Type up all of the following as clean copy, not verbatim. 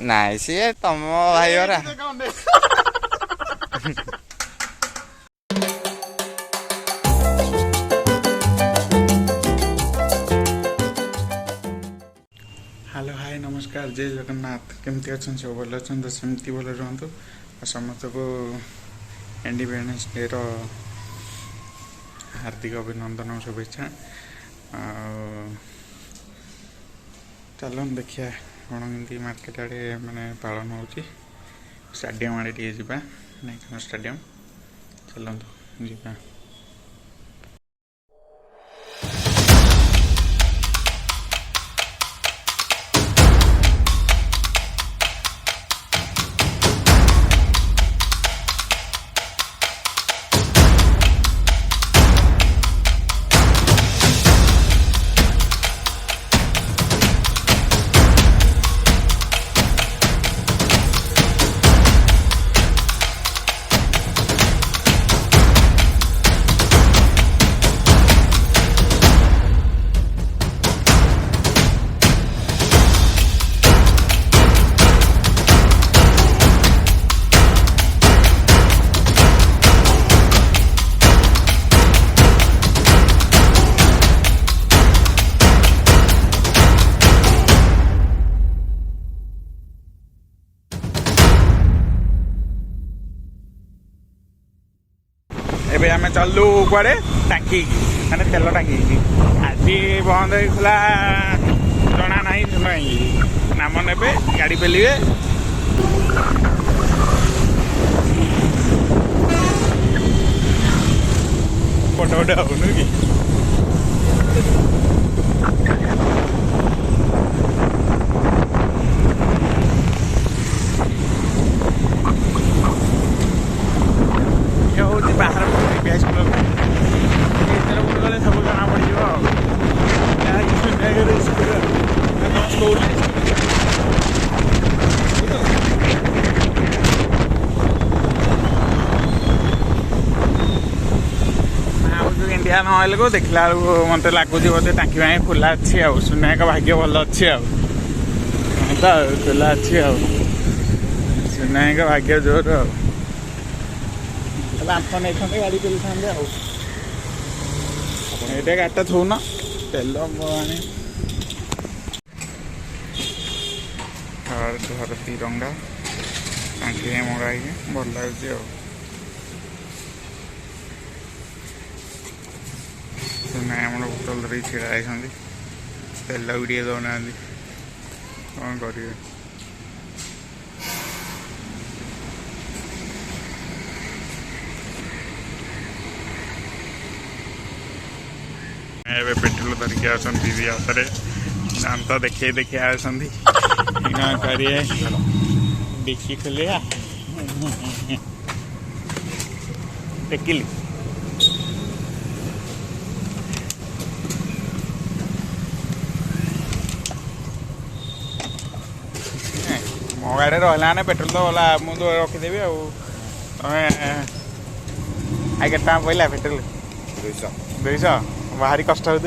ନାଇଁ ସିଏ ତମ ଭାଇ ପରା। हेलो हाय नमस्कार जय जगन्नाथ केमती अच्छा सब भल अच्छा तो सेमती भल रुहतु समस्त को इंडिपेंडेंस डे हार्दिक अभिनंदन और शुभेच्छा। चलो देखिए कौन कमी मार्केट आड़े माने पालन हो स्टाडियम आड़े टे जा नाइकाना स्टाडियम चलतु जा। एबे आमे चलू कुआडे टांकी माने तेल टांकी आज बंद होइखला जना नाही सुनाई नाम नेबे गाड़ी पेलिए फोटो डाउनु की बाहर सब जना पड़ो इंडिया नहल को देखला मत लगुच बोधे टाँकी भाई खुला अच्छी सुनायक भाग्य भल अच्छी खुला अच्छी सुनायक भाग्य जोर आंफ नहीं गाड़ी चलते ये गाड़ी थो न तेल घर तिरंगा टाँकी मगाई भल लगे बोतल धरिक छिड़ा तेल भी टे दौना कौन करेंगे। एबे पेट्रोल धरिक आसती हाथ दांत देखे देखे आसती करिए डिक्की खोलिया टेकिली मो गाड़ी रहा पेट्रोल तो गला मुझे रखीदेवी आई के पड़ा पेट्रोल 200 भारी कष्ट हो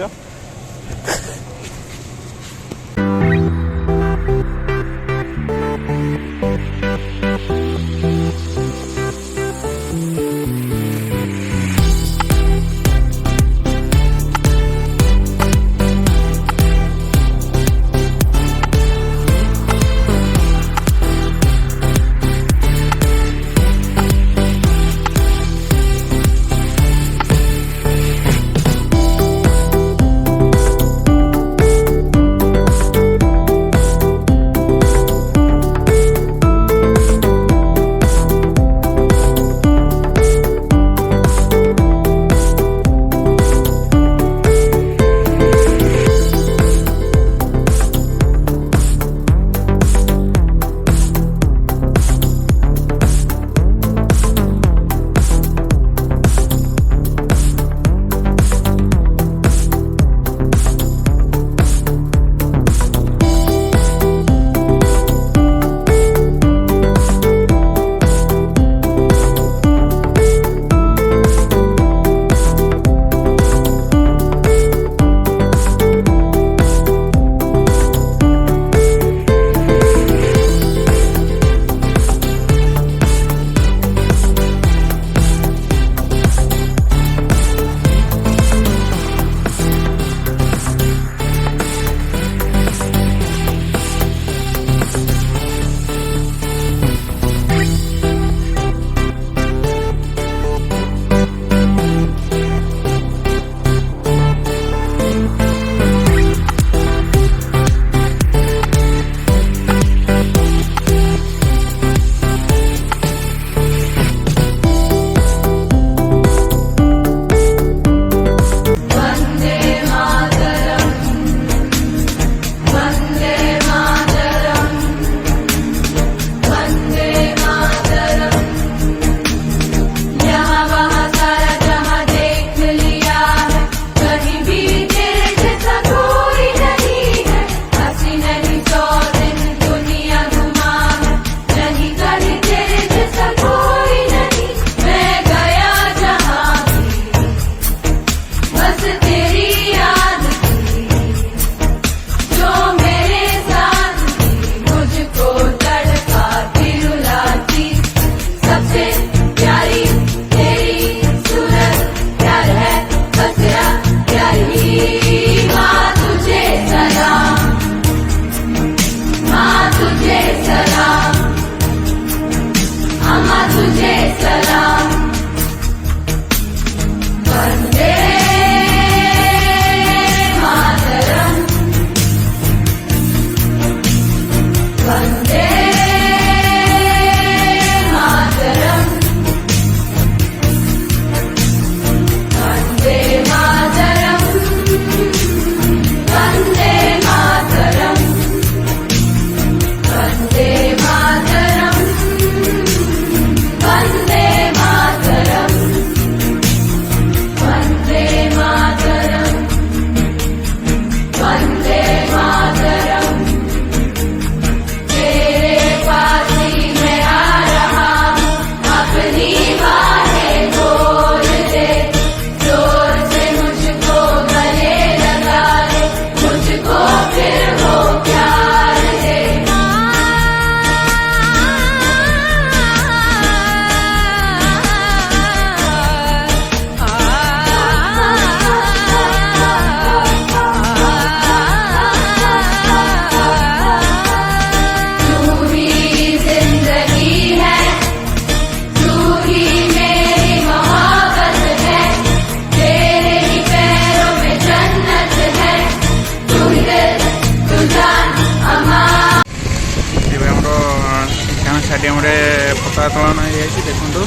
गोटे पता तोलन हो देखु बहुत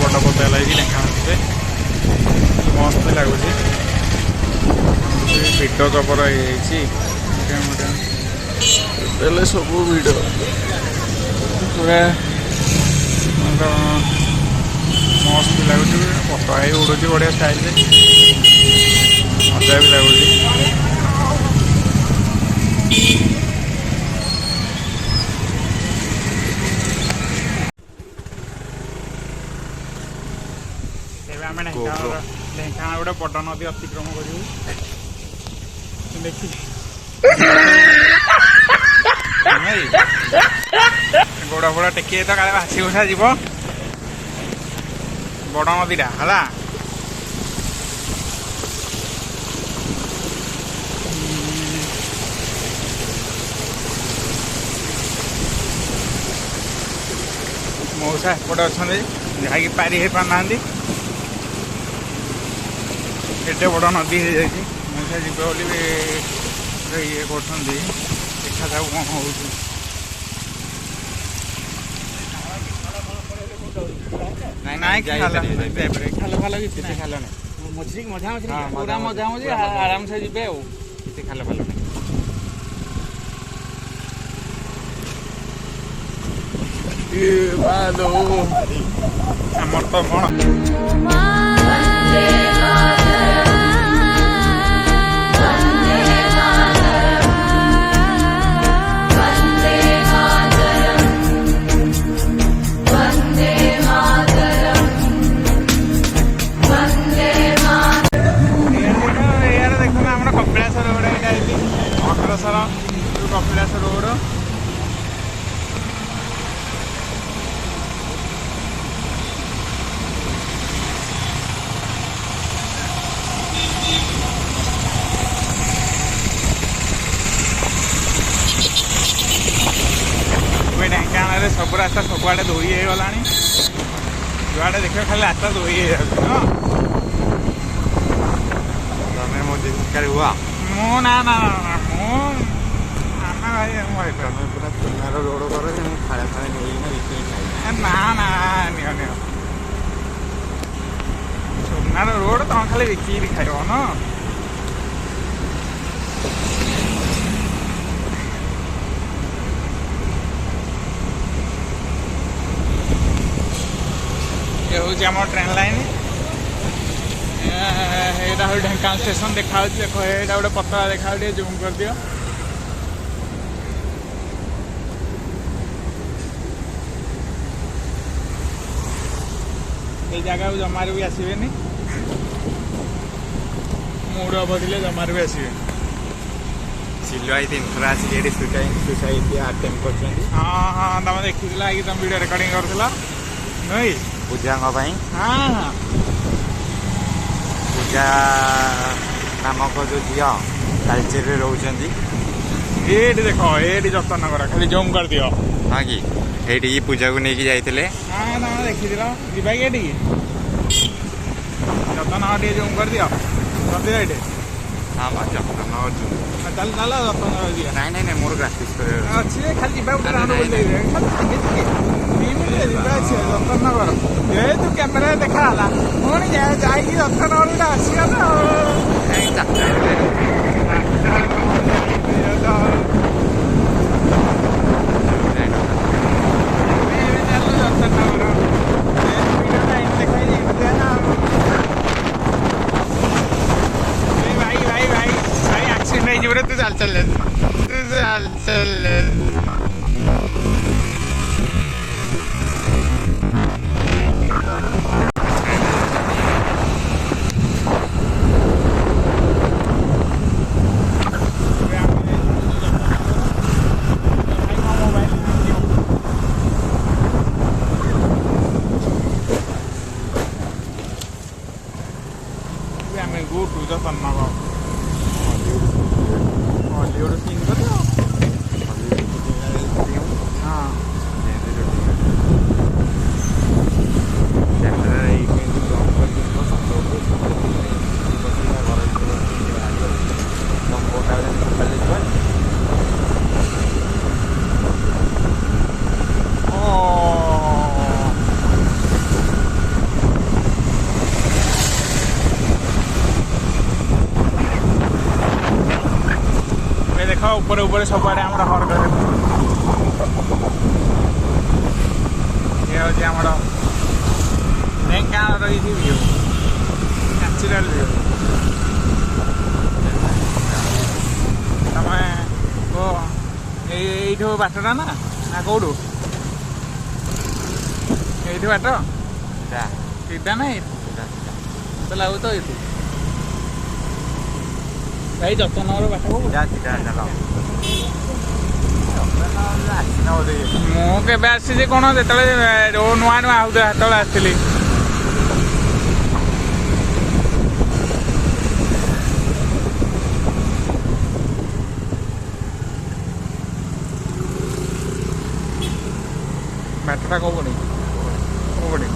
बड़ पता लगी ढेंकानाले मस्त लगुच भिड जबर हो सब भिड पूरा मस्त लगुच पता ही उड़ू बढ़िया स्टाइल मजा भी लगुच आम ढेंकाना गोटे बड़ नदी अतिक्रम करूँ देखी गोड़ फोड़ टेक तो काले भासी भूसा जीव बड़ नदीटा है मौसा एपटे अच्छा जहाँकि पारि हो पाना एटे बड़ नदी हो जाए मौसा जी बोली ये कर देखा जाऊ कौन हो खाल खाल किसी खाल ना मझी मझा मझी पूरा मझा मझी आराम से जी किसी खाल खाल नहीं आमर तो कौन कपिलास रोड ढेंकाना सब रास्ता सबुआड़े धोई हो गला जुआड़े देख खाली रास्ता धोई हुआ मु ना ना पूरा चुनार रोड कर खाए खाए ना ना नियो नियो चुनार रोड तुम खाली बिकी खाइब न ये हूँ आम ट्रेन लाइन यहाँ हूँ ढेंकानाल स्टेशन देखा देख यहाँ गोटे पतला देखा जूम कर दियो ये जगह जमार भी आसबे मूड बदले जमार भी आसबे सिलवाई तीन थर आसिक सुसाइड अटेम्प कर हाँ हाँ तुम देखी तुम वीडियो रिकॉर्डिंग कर नहीं पूजा हाँ हाँ पूजा नामक जो झी तालचेर रोच ये देख ये जतन नगर खाली जूम कर दियो हाँ कि ये पूजा को लेकिन जाइए हाँ तुम देखी जा कि जतन टे जूम कर दियो ये हाँ जतन चल चल जतन दिया नाई नाई मोर ग्राफिक्स अच्छे खाली जतन नगर ये तू कैमेरा देखा पुणी जाइए जतन नगर आसगला तू चल चल go to जतन नगर हॉलीवुड सीन कर हाँ ऊपर ऊपर सबआड़े आम हर घर ये हूँ आम ढेଙ୍କାନାଳ रही व्यू ନ୍ୟାଚୁରାଲ व्यू ତମେ ଏଇଠୁ ବାଟଟା ନା ନା କୋଉଠୁ ଏଇଠୁ ବାଟ ସିଧା ନା ତ ଲାଗୁଛି ତ ଏଇଠୁ ଭାଇ ଯତ୍ନର ବାଟ ମୁଁ କେବେ ଆସିଛି କ'ଣ ଯେତେବେଳେ ନୂଆ ନୂଆ ହଉଥିଲା ସେତେବେଳେ ଆସିଥିଲି ବାଟଟା କୋଉପଟେ କୋଉପଟେ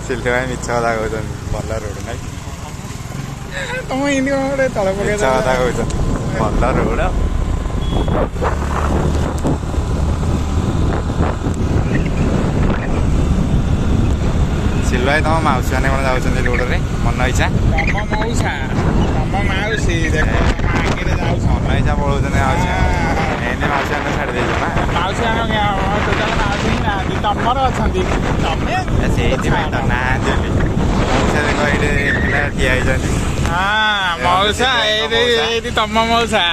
सिल्टे भाई मिछ कथा कहते भल रोड ना तुम इन तल मिछ कथा कहते भल रोड सिल्वा तुम मौसी मैंने कौन जाऊँ रोड में मन इच्छा तम मौसा तम मौसी देख मन इच्छा पढ़ाऊँ एने मौसी मैंने छाड़ दे ना मौसी टोटाल मौसी ना तमर अच्छा तमें तो ना मौसा देख ये ठिया हाँ मौसा ये तम मौसा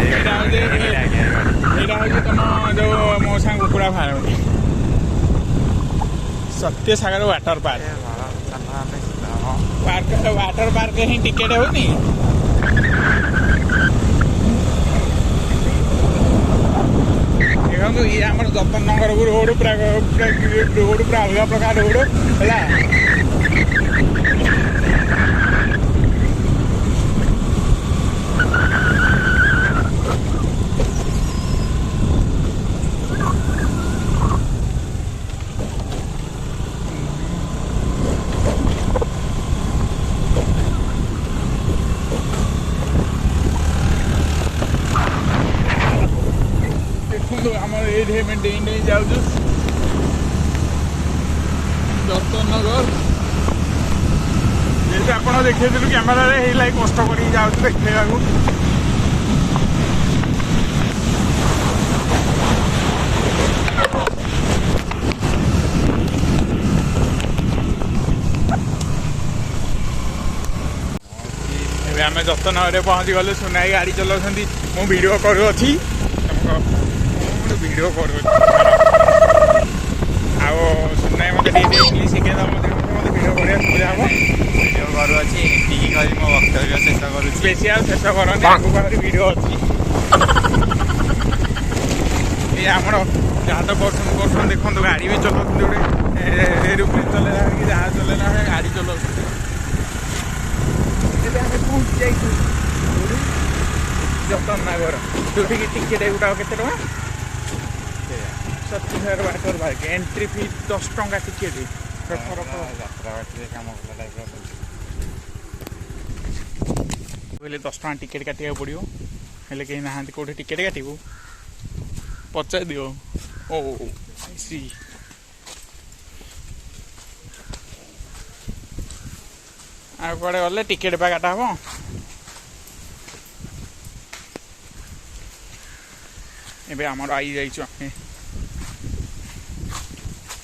यहाँ हूँ तुम जो मौसा कुकुड़ा फार्म सत्य सागर वाटर पार्क वाटर पार्क ही टिकेट होनी देखो ये आम जतन नगर रोड पूरा अलग प्रकार रोड है आमर ये मेन्टेन जाऊँ जतन नगर जैसे आप देखिए कैमेरा कष्ट कर देखा आम जतन नगर पहुँची गले सुनाई गाड़ी चलाऊँ मु वीडियो करुँची वीडियो कर सुनाई मत इंग्लीश शिखे मत वीडियो करने सुविधा हम वीडियो करुँची मो वक्तव्य शेष कर स्पेशल शेष करनी आगे वीडियो अच्छी ये आम जहाँ तो कर देखो गाड़ी भी चलाऊँ गोटे एरोप्लेन चलेला कि जहाज चलेला गाड़ी चलाऊँ पहुँची जाइए जतन नगर जो टिकेट गुटा के सत्य वाटर पार्क एंट्री फी 10 टंका टिकेट कहले 10 टंका टिकेट काटा पड़ो हेल्ले कहीं ना कौटे टिकेट काटू पचार दियो ओ सी आड़े गले टिकेट पा काटा हम एबे आमर आई जाइछु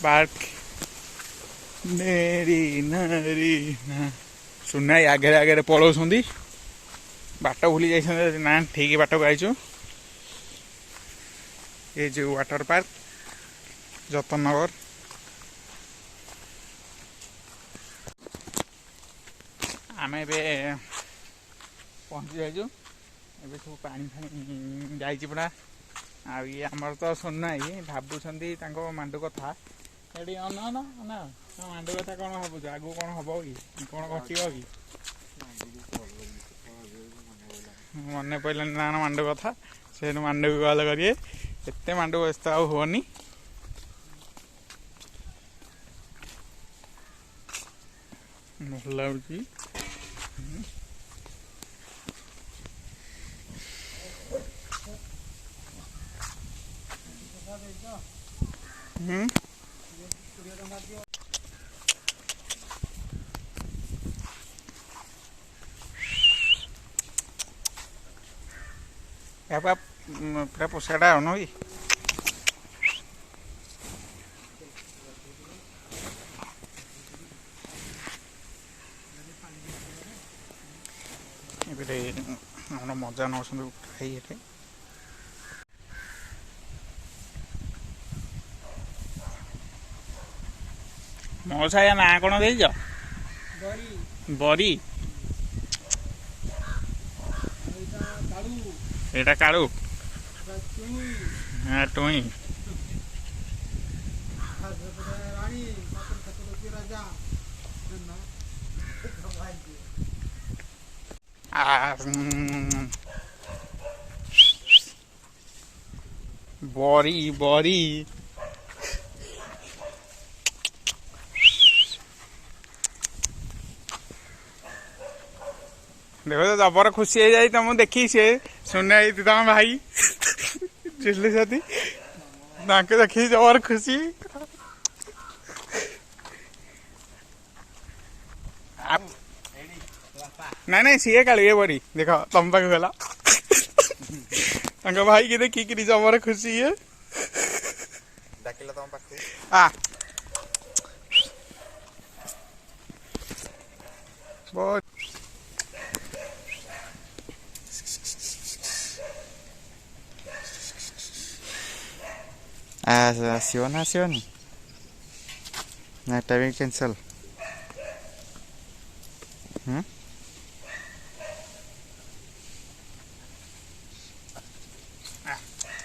पार्क नेरी नारी ना सुनाई आगे आगे पलाउछंदी बाट भूली जाइछन ना ठीक बाट को आइछु ये जो वाटर पार्क जतन नगर आम पहुँची जाइछु एबे सब पानी फानी जाइछि पड़ा आ ये आमर तो सुनना ही भावुंट मांडू कथा ये ना ना मांडू कथा कौन भावुच आगू कौन हम कि कौन घटो कि ମନେ ପଡ଼ିଲାନି ନା ମାଣ୍ଡୁ କଥା ସେଠୁ ମାଣ୍ଡୁକୁ କଲ୍ କରିବେ ଏତେ ମାଣ୍ଡୁ ବ୍ୟସ୍ତ ଆଉ ହୁଅନି ଭଲ ଲାଗୁଛି ପୁରା ପୋଷାଟା ଆଉ ନୁହେଁ କି ଏବେ ଆମର ମଜା ନେଉଛନ୍ତି ଖାଇ ଏଠି ମଉସା ୟା ନାଁ କ'ଣ ଦେଇଛ ବରି ଏଇଟା କାଳୁ ଟୁଇଁ ବରି ବରି ଦେଖ ତ ଜବର ଖୁସି ହେଇଯାଇ ତମକୁ ଦେଖି ସେ ଶୁଣି ହେଇଛି ତମ ଭାଇ ବୁଝିଲେ ଯଦି ତାଙ୍କୁ ଦେଖି ଜବର ଖୁସି ନାଇଁ ନାଇଁ ସିଏ କାଳି ଏ ବରି ଦେଖ ତମ ପାଖକୁ ଗଲା ତାଙ୍କ ଭାଇକି ଦେଖିକିରି ଜବର ଖୁସି ଇଏ ଡାକିଲା ତମ ପାଖକୁ ବହୁତ ଆସିବ ନା ଆସିବନି ନା ଏଟା ବି କ୍ୟାନସଲ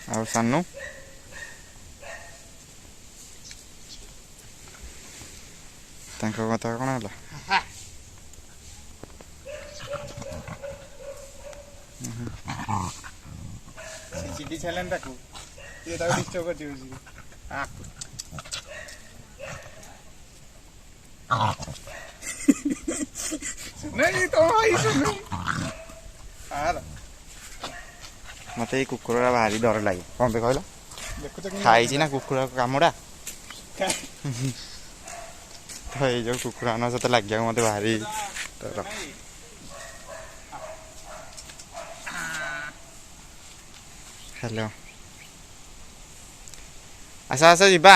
ଆଉ ସାନୁ ତାଙ୍କ କଥା କ'ଣ ହେଲା ଚିଠି ଛାଡ଼ିଲେନି ତାକୁ ଇଏ ତାକୁ ଡିଷ୍ଟର୍ବ କରିଛି ନାଇଁ ତମ ଭାଇ ଶୁଣୁ ମତେ ଏଇ କୁକୁରଟା ଭାରି ଡର ଲାଗେ କ'ଣ ପାଇଁ କହିଲ ଖାଇଛି ନା କୁକୁର କାମୁଡ଼ା ତ ଏଇ ଯୋଉ କୁକୁର ମାନଙ୍କ ସହିତ ଲାଗିବାକୁ ମତେ ଭାରି ଡର ହ୍ୟାଲୋ ଆସ ଆସ ଯିବା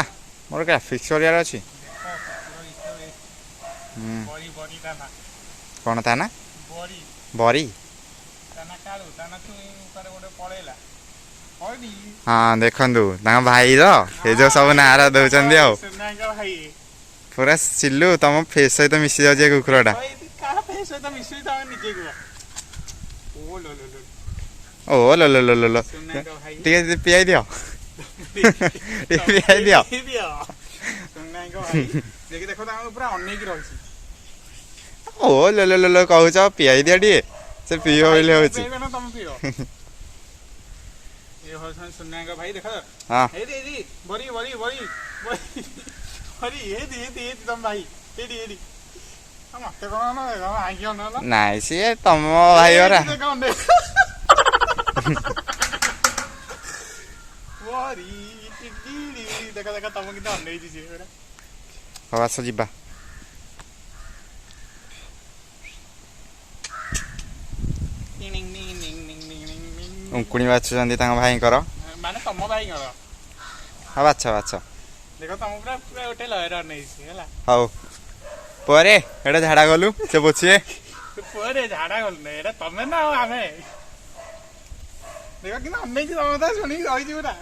ମୋର ଗ୍ରାଫିକ୍ସ କରିବାର ଅଛି କ'ଣ ତା ନା ବରି ହଁ ଦେଖନ୍ତୁ ତାଙ୍କ ଭାଇର ଏ ଯୋଉ ସବୁ ନାଁର ଦଉଛନ୍ତି ଆଉ ପୁରା ଚିଲୁ ତମ ଫେସ୍ ସହିତ ମିଶି ଯାଉଛି ଏ କୁକୁରଟା ଓ ଲୋ ଲୋ ଲୋ ଲୋ ଟିକେ ପିଆଇ ଦିଅ ପିଆଇ ଦିଅ ଓ ଲୋ ଲୋ ଲୋ କହୁଛ ପିଆଇ ଦିଅ ଟିକେ ସେ ପିଇବ ବୋଲି ହଉଛି ସୁନାଙ୍କ ଭାଇ ଦେଖ ହଁ ବରି ବରି ବରି ବରି ତମ ଭାଇ ଏଇଠି ମତେ କଣ ନାଇଁ ସିଏ ତମ ଭାଇ ପରା ଦେଖ ଦେଖ ତମ କିନ୍ତୁ ଅନେଇଛି ସିଏ ହଉ ଆସ ଯିବା ଉଙ୍କୁଣି ବାଛୁଛନ୍ତି ତାଙ୍କ ଭାଇଙ୍କର ମାନେ ତମ ଭାଇଙ୍କର ହଁ ବାଛ ବାଛ ଦେଖ ତମ ପୁରା ପୁରା ଗୋଟେ ଲୟର ଅନେଇଛି ହେଲା ହଉ ପରେ ଏଇଟା ଝାଡ଼ା ଗଲୁ ସେ ପୋଛିବେ ପରେ ଝାଡ଼ା ଗଲୁ ନା ଏଇଟା ତମେ ନା ଆଉ ଆମେ ଦେଖ କିନ୍ତୁ ଅନେଇଛି ତମ କଥା ଶୁଣିକି ରହିଛି ପୁରା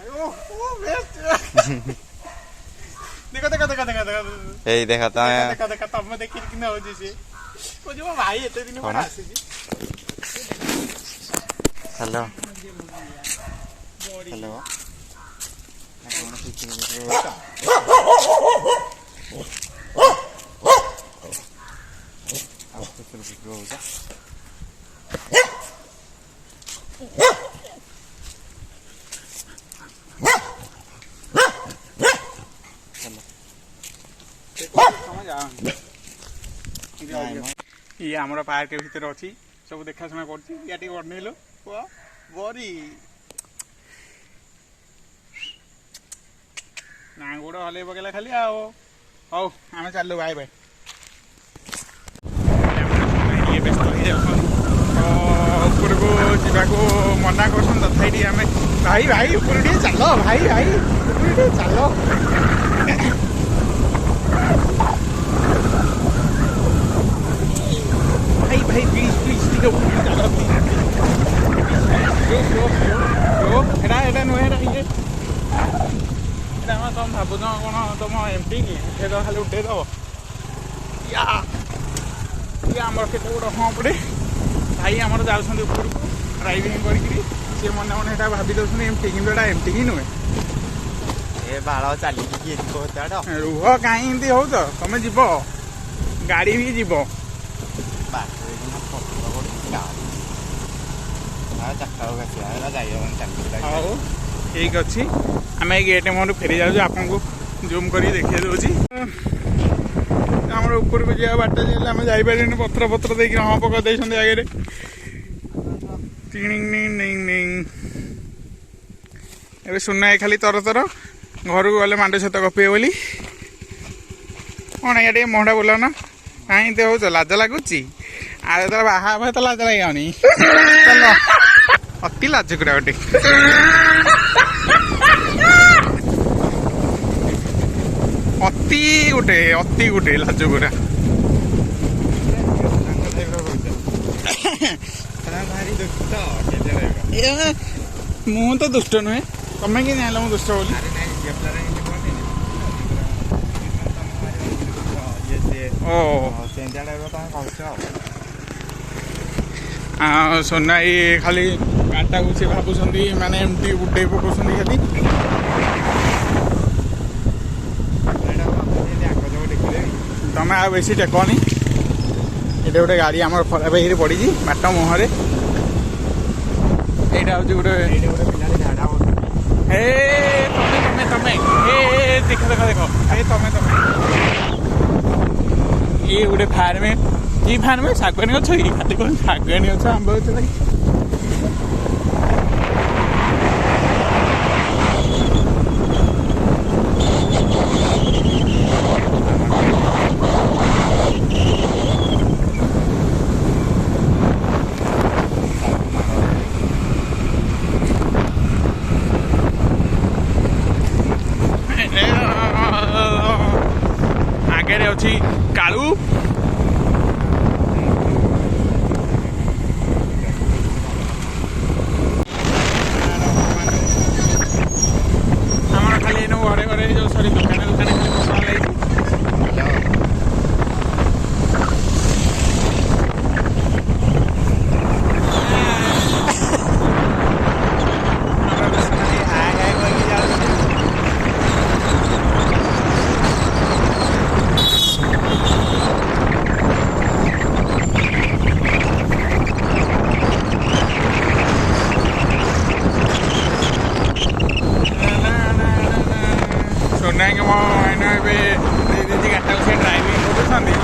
ଦେଖ ଦେଖ ଦେଖ ଦେଖ ଦେଖ ଏଇ ଦେଖ ତମେ ଦେଖ ଦେଖ ତମେ ଦେଖିକି କିନ୍ତୁ ହଉଛି ସିଏ କହୁଛି ମୋ ଭାଇ ଏତେ ଦିନ ପରେ ଆସିଛି ହ୍ୟାଲୋ ହ୍ୟାଲୋ ଇଏ ଆମର ପାର୍କ ଭିତରେ ଅଛି ସବୁ ଦେଖାଶୁଣା କରୁଛି ଇଏ ଟିକେ ଅନେଇଲୁ ବରି ନା ଗୋଡ଼ ହଲେଇ ପକେଇଲା ଖାଲି ଆଉ ହଉ ଆମେ ଚାଲିଲୁ ବାଏ ବାଏ ଟିକେ ବ୍ୟସ୍ତ ହେଇଯାଉଛନ୍ତି ତ ଉପରକୁ ଯିବାକୁ ମନା କରୁଛନ୍ତି ତଥାପି ଆମେ ଭାଇ ଭାଇ ଉପରୁ ଟିକେ ଚାଲ ଭାଇ ଭାଇ ଉପରୁ ଟିକେ ଚାଲ ଭାଇ ଭାଇ ପ୍ଲିଜ୍ ପ୍ଲିଜ୍ ଟିକେ ଉପରୁ ଚାଲ ଏଇଟା ନୁହେଁ ଏଇଟା ଇଏ ତମେ ଭାବୁଛ କ'ଣ ତମ ଏମପି କି ଉଠେଇଦେବ ଖାଲି ଉଠେଇଦେବ ଇଏ ଆମର କେତେ ବଡ଼ ହଁ ପଟେ ଭାଇ ଆମର ଯାଉଛନ୍ତି ଉପରକୁ ଡ୍ରାଇଭିଂ କରିକିରି ସିଏ ମନେ ମନେ ଏଇଟା ଭାବି ଦେଉଛନ୍ତି ଏମଟି କିନ୍ତୁ ଏଇଟା ଏମଟି ହିଁ ନୁହେଁ ଏ ବାଳ ଚାଲିକି କିଏ ଯିବ ଏତେ ରୁହ କାହିଁ ଏମିତି ହଉଛ ତମେ ଯିବ ଗାଡ଼ି ବି ଯିବ ହଉ ଠିକ୍ ଅଛି ଆମେ ଏଇ ଗେଟ୍ ମୁହଁରୁ ଫେରି ଯାଉଛୁ ଆପଣଙ୍କୁ ଜୁମ୍ କରିକି ଦେଖେଇ ଦେଉଛି ଆମର ଉପରକୁ ଯିବା ବାଟ ହେଲେ ଆମେ ଯାଇପାରିବୁନି ପତ୍ର ପତ୍ର ଦେଇକି ହଁ ପକା ଦେଇଛନ୍ତି ଆଗରେ ଏବେ ସୁନା ଖାଲି ତର ଘରକୁ ଗଲେ ମାଣ୍ଡ ସହିତ ଗପିବେ ବୋଲି କ'ଣ ଏଇଆ ଟିକେ ମୁହଁଟା ବୁଲ ନା କାହିଁ ଏମିତି ହେଉଛ ଲାଜ ଲାଗୁଛି ଆଉ ଯେତେବେଳେ ବାହା ହବ ତ ଲାଜ ଲାଗିବନି ଚାଲ ଅତି ଲାଜକୁଡ଼ା ଗୋଟେ ଅତି ଗୋଟେ ଲାଜକୁଡ଼ା ମୁଁ ତ ଦୁଷ୍ଟ ନୁହେଁ ତମେ କି ଜାଣିଲ ମୁଁ ଦୁଷ୍ଟ ବୋଲି ସୁନା ଏଇ ଖାଲି ଗାଡ଼ିଟାକୁ ସେ ଭାବୁଛନ୍ତି ମାନେ ଏମିତି ଉଡ଼େଇ ପକାଉଛନ୍ତି ଖାଲି ତମେ ଆଉ ବେଶୀ ଟେକନି ଏଇଟା ଗୋଟେ ଗାଡ଼ି ଆମର ଖରାପ ହେଇକି ପଡ଼ିଛି ବାଟ ମୁହଁରେ ଏଇଟା ହେଉଛି ଗୋଟେ ଏ ତମେ ଦେଖ ଏ ତମେ ଇଏ ଗୋଟେ ଫାର୍ମେ କି ଫାର୍ମେ ଶାଗୁଆନୀ ଗଛ କି ଖାଲି କ'ଣ ଶାଗୁଆନୀ ଗଛ ଆମ୍ବ ଗଛ ଲାଗିଛି ଆଗରେ ଅଛି କାଳୁ ଆମର ଖାଲି ଏନୁ ଘରେ ଘରେ ଯେଉଁ ସରି ଦୋକାନ ଖାଲି ବସା ଲାଗିଛି ସୁନାଇକି ମୋ ଏଇନା ଏବେ ଦେଇଦେଇଛି ଗାଡ଼ିଟାକୁ ସେ ଡ୍ରାଇଭିଂ କରୁଛନ୍ତି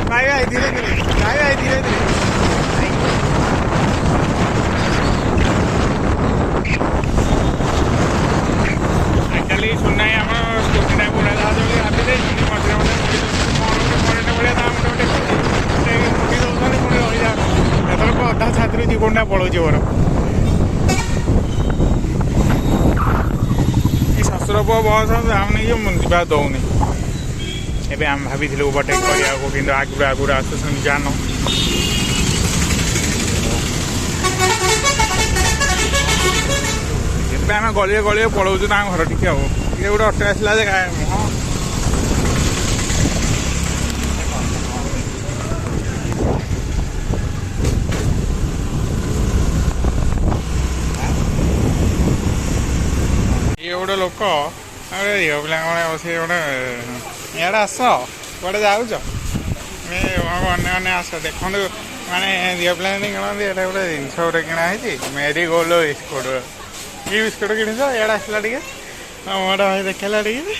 ଭାଇ ଧୀରେ ଧୀରେ ଆକ୍ଚୁଆଲି ସୁନାଇ ଆମ ସ୍କୁଟିଟାକୁ ଉଡ଼ାଜାହାଜ ବୋଲି ଭାବି ଦେଇଛନ୍ତି ମଝିରେ ମଝିରେ ଭଳିଆ ତା ମୁଣ୍ଡ ଗୋଟେ ମୁଠି ଦେଉଛନ୍ତି ପୁଣି ରହିଯାଉଛନ୍ତି ଯେତେବେଳେ ଅଧା ଛାତିରୁ ଜୀବନଟା ପଳଉଛି ମୋର ଶ୍ୱଶୁର ପୁଅ ବସ୍ ଆମେ ଯିବା ଦେଉନି ଏବେ ଆମେ ଭାବିଥିଲୁ ଓଭରଟେକ୍ କରିବାକୁ କିନ୍ତୁ ଆଗରୁ ଆସୁଛନ୍ତି ଜାନ ଏବେ ଆମେ ଗଳିଏ ପଳାଉଛୁ ତାଙ୍କ ଘର ଟିକେ ଆଉ ଟିକେ ଗୋଟେ ଅଟୋ ଆସିଲା ଯେ ହଁ ଇଏ ଗୋଟେ ଲୋକ ଝିଅ ପିଲାଙ୍କ ସେ ଗୋଟେ ଇଆଡ଼େ ଆସ କୁଆଡ଼େ ଯାଉଛ ଅନ୍ୟ ଆସ ଦେଖନ୍ତୁ ମାନେ ଝିଅ ପିଲା ଯେମିତି କିଣନ୍ତି ଏଇଟା ଗୋଟେ ଜିନିଷ ଗୋଟେ କିଣା ହେଇଛି ମେରି ଗୋଲ୍ଡ ବିସ୍କୁଟ୍ କି ବିସ୍କୁଟ୍ କିଣିଛ ଇଆଡ଼େ ଆସିଲା ଟିକେ ମୋଟା ଭାଇ ଦେଖେଇଲା ଟିକେ